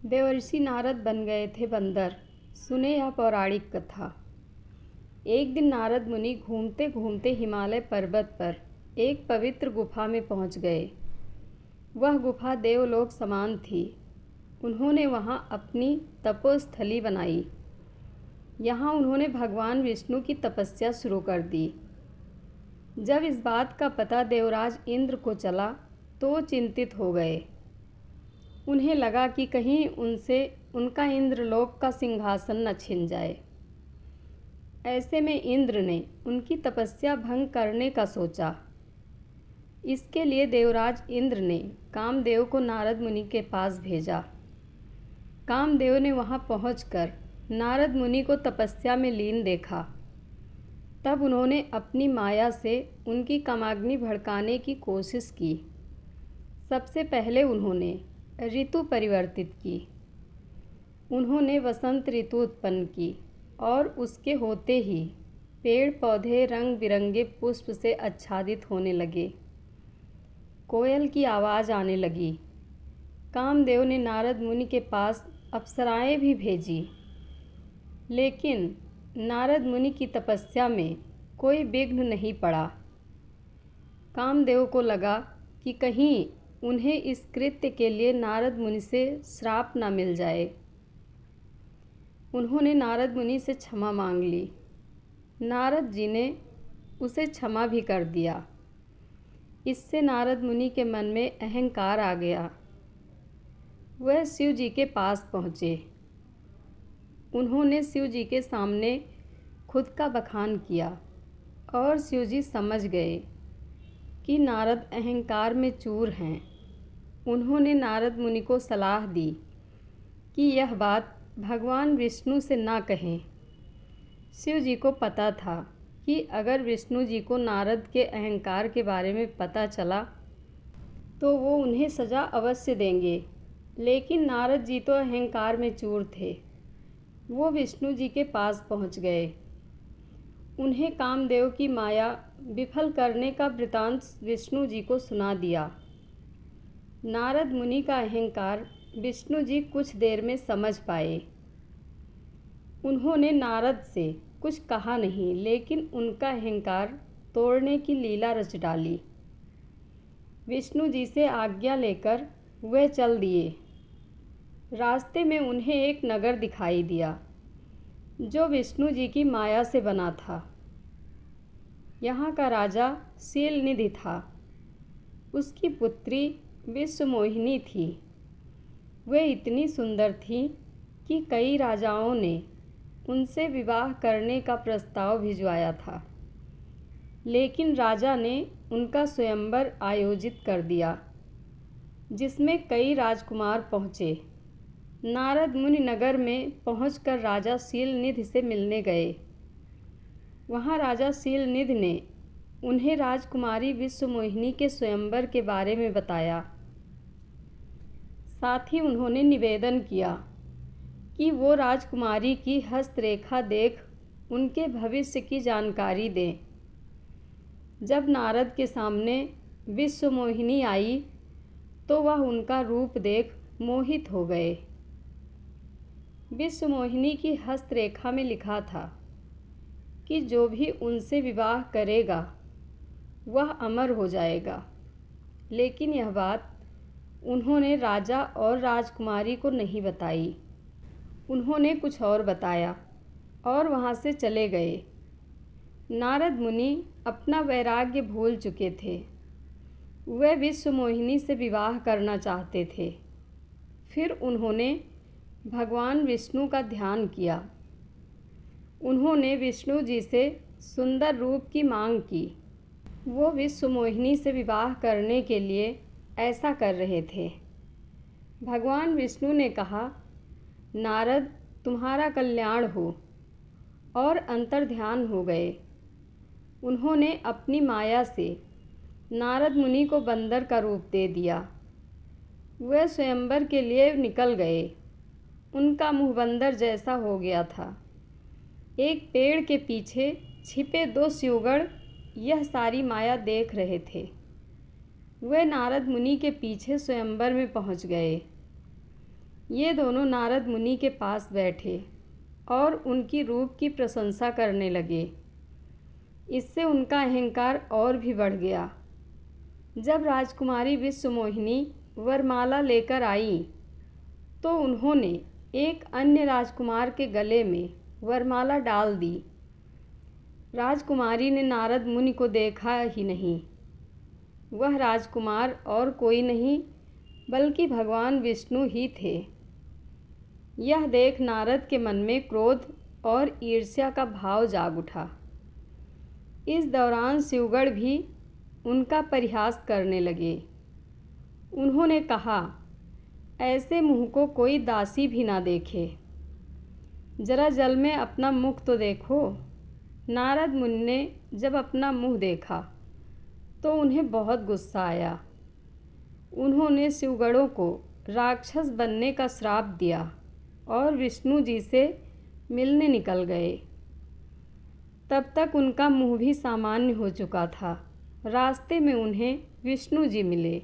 देवर्षि नारद बन गए थे बंदर। सुने यह पौराणिक कथा। एक दिन नारद मुनि घूमते घूमते हिमालय पर्वत पर एक पवित्र गुफा में पहुंच गए। वह गुफा देवलोक समान थी। उन्होंने वहां अपनी तपोस्थली बनाई। यहाँ उन्होंने भगवान विष्णु की तपस्या शुरू कर दी। जब इस बात का पता देवराज इंद्र को चला तो वो चिंतित हो गए। उन्हें लगा कि कहीं उनसे उनका इंद्रलोक का सिंहासन न छिन जाए। ऐसे में इंद्र ने उनकी तपस्या भंग करने का सोचा। इसके लिए देवराज इंद्र ने कामदेव को नारद मुनि के पास भेजा। कामदेव ने वहां पहुंचकर नारद मुनि को तपस्या में लीन देखा। तब उन्होंने अपनी माया से उनकी कामाग्नि भड़काने की कोशिश की। सबसे पहले उन्होंने ऋतु परिवर्तित की। उन्होंने वसंत ऋतु उत्पन्न की और उसके होते ही पेड़ पौधे रंग बिरंगे पुष्प से आच्छादित होने लगे। कोयल की आवाज़ आने लगी। कामदेव ने नारद मुनि के पास अप्सराएं भी भेजी, लेकिन नारद मुनि की तपस्या में कोई विघ्न नहीं पड़ा। कामदेव को लगा कि कहीं उन्हें इस कृत्य के लिए नारद मुनि से श्राप न मिल जाए। उन्होंने नारद मुनि से क्षमा मांग ली। नारद जी ने उसे क्षमा भी कर दिया। इससे नारद मुनि के मन में अहंकार आ गया। वह शिव जी के पास पहुँचे। उन्होंने शिव जी के सामने खुद का बखान किया और शिव जी समझ गए कि नारद अहंकार में चूर हैं। उन्होंने नारद मुनि को सलाह दी कि यह बात भगवान विष्णु से ना कहें। शिव जी को पता था कि अगर विष्णु जी को नारद के अहंकार के बारे में पता चला तो वो उन्हें सज़ा अवश्य देंगे। लेकिन नारद जी तो अहंकार में चूर थे। वो विष्णु जी के पास पहुंच गए। उन्हें कामदेव की माया विफल करने का वृतांत विष्णु जी को सुना दिया। नारद मुनि का अहंकार विष्णु जी कुछ देर में समझ पाए। उन्होंने नारद से कुछ कहा नहीं, लेकिन उनका अहंकार तोड़ने की लीला रच डाली। विष्णु जी से आज्ञा लेकर वे चल दिए। रास्ते में उन्हें एक नगर दिखाई दिया जो विष्णु जी की माया से बना था। यहाँ का राजा शीलनिधि था। उसकी पुत्री विश्वमोहिनी थी। वे इतनी सुंदर थी कि कई राजाओं ने उनसे विवाह करने का प्रस्ताव भिजवाया था, लेकिन राजा ने उनका स्वयंवर आयोजित कर दिया, जिसमें कई राजकुमार पहुँचे। नारद मुनि नगर में पहुंचकर राजा शीलनिधि से मिलने गए। वहां राजा शीलनिधि ने उन्हें राजकुमारी विश्वमोहिनी के स्वयंवर के बारे में बताया। साथ ही उन्होंने निवेदन किया कि वो राजकुमारी की हस्तरेखा देख उनके भविष्य की जानकारी दें। जब नारद के सामने विश्वमोहिनी आई तो वह उनका रूप देख मोहित हो गए। विश्वमोहिनी की हस्तरेखा में लिखा था कि जो भी उनसे विवाह करेगा वह अमर हो जाएगा। लेकिन यह बात उन्होंने राजा और राजकुमारी को नहीं बताई। उन्होंने कुछ और बताया और वहाँ से चले गए। नारद मुनि अपना वैराग्य भूल चुके थे। वे विश्वमोहिनी से विवाह करना चाहते थे। फिर उन्होंने भगवान विष्णु का ध्यान किया। उन्होंने विष्णु जी से सुंदर रूप की मांग की। वो विश्वमोहिनी से विवाह करने के लिए ऐसा कर रहे थे। भगवान विष्णु ने कहा, नारद तुम्हारा कल्याण हो, और अंतर्ध्यान हो गए। उन्होंने अपनी माया से नारद मुनि को बंदर का रूप दे दिया। वे स्वयंवर के लिए निकल गए। उनका मुंह बंदर जैसा हो गया था। एक पेड़ के पीछे छिपे दो स्युगड़ यह सारी माया देख रहे थे। वे नारद मुनि के पीछे स्वयंवर में पहुंच गए। ये दोनों नारद मुनि के पास बैठे और उनकी रूप की प्रशंसा करने लगे। इससे उनका अहंकार और भी बढ़ गया। जब राजकुमारी विश्वमोहिनी वरमाला लेकर आई तो उन्होंने एक अन्य राजकुमार के गले में वरमाला डाल दी। राजकुमारी ने नारद मुनि को देखा ही नहीं। वह राजकुमार और कोई नहीं बल्कि भगवान विष्णु ही थे। यह देख नारद के मन में क्रोध और ईर्ष्या का भाव जाग उठा। इस दौरान शिवगण भी उनका परिहास करने लगे। उन्होंने कहा, ऐसे मुँह को कोई दासी भी ना देखे, जरा जल में अपना मुख तो देखो। नारद मुनि ने जब अपना मुँह देखा तो उन्हें बहुत गुस्सा आया। उन्होंने शिवगणों को राक्षस बनने का श्राप दिया और विष्णु जी से मिलने निकल गए। तब तक उनका मुँह भी सामान्य हो चुका था। रास्ते में उन्हें विष्णु जी मिले।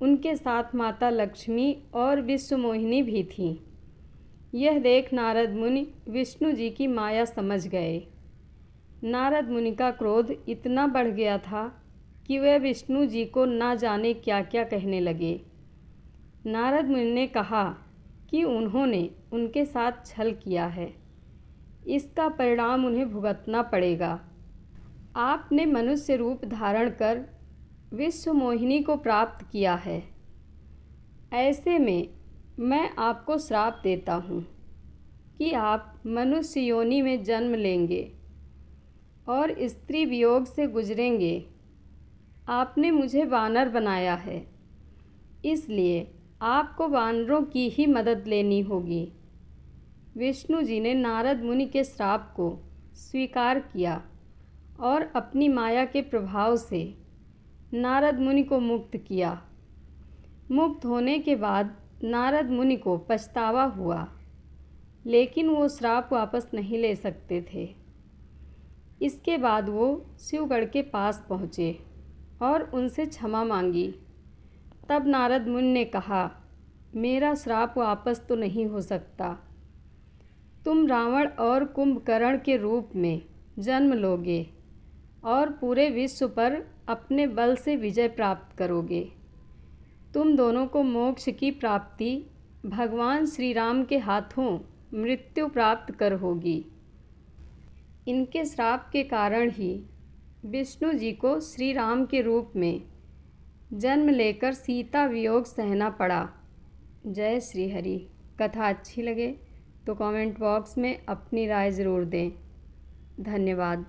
उनके साथ माता लक्ष्मी और विश्वमोहिनी भी थीं। यह देख नारद मुनि विष्णु जी की माया समझ गए। नारद मुनि का क्रोध इतना बढ़ गया था कि वे विष्णु जी को ना जाने क्या क्या कहने लगे। नारद मुनि ने कहा कि उन्होंने उनके साथ छल किया है, इसका परिणाम उन्हें भुगतना पड़ेगा। आपने मनुष्य रूप धारण कर विश्वमोहिनी को प्राप्त किया है। ऐसे में मैं आपको श्राप देता हूँ कि आप मनुष्य योनि में जन्म लेंगे और स्त्री वियोग से गुजरेंगे। आपने मुझे वानर बनाया है, इसलिए आपको वानरों की ही मदद लेनी होगी। विष्णु जी ने नारद मुनि के श्राप को स्वीकार किया और अपनी माया के प्रभाव से नारद मुनि को मुक्त किया। मुक्त होने के बाद नारद मुनि को पछतावा हुआ, लेकिन वो श्राप वापस नहीं ले सकते थे। इसके बाद वो शिवगढ़ के पास पहुँचे और उनसे क्षमा मांगी। तब नारद मुनि ने कहा, मेरा श्राप वापस तो नहीं हो सकता। तुम रावण और कुंभकर्ण के रूप में जन्म लोगे और पूरे विश्व पर अपने बल से विजय प्राप्त करोगे। तुम दोनों को मोक्ष की प्राप्ति भगवान श्री राम के हाथों मृत्यु प्राप्त कर होगी। इनके श्राप के कारण ही विष्णु जी को श्री राम के रूप में जन्म लेकर सीता वियोग सहना पड़ा। जय श्री हरि। कथा अच्छी लगे तो कमेंट बॉक्स में अपनी राय ज़रूर दें। धन्यवाद।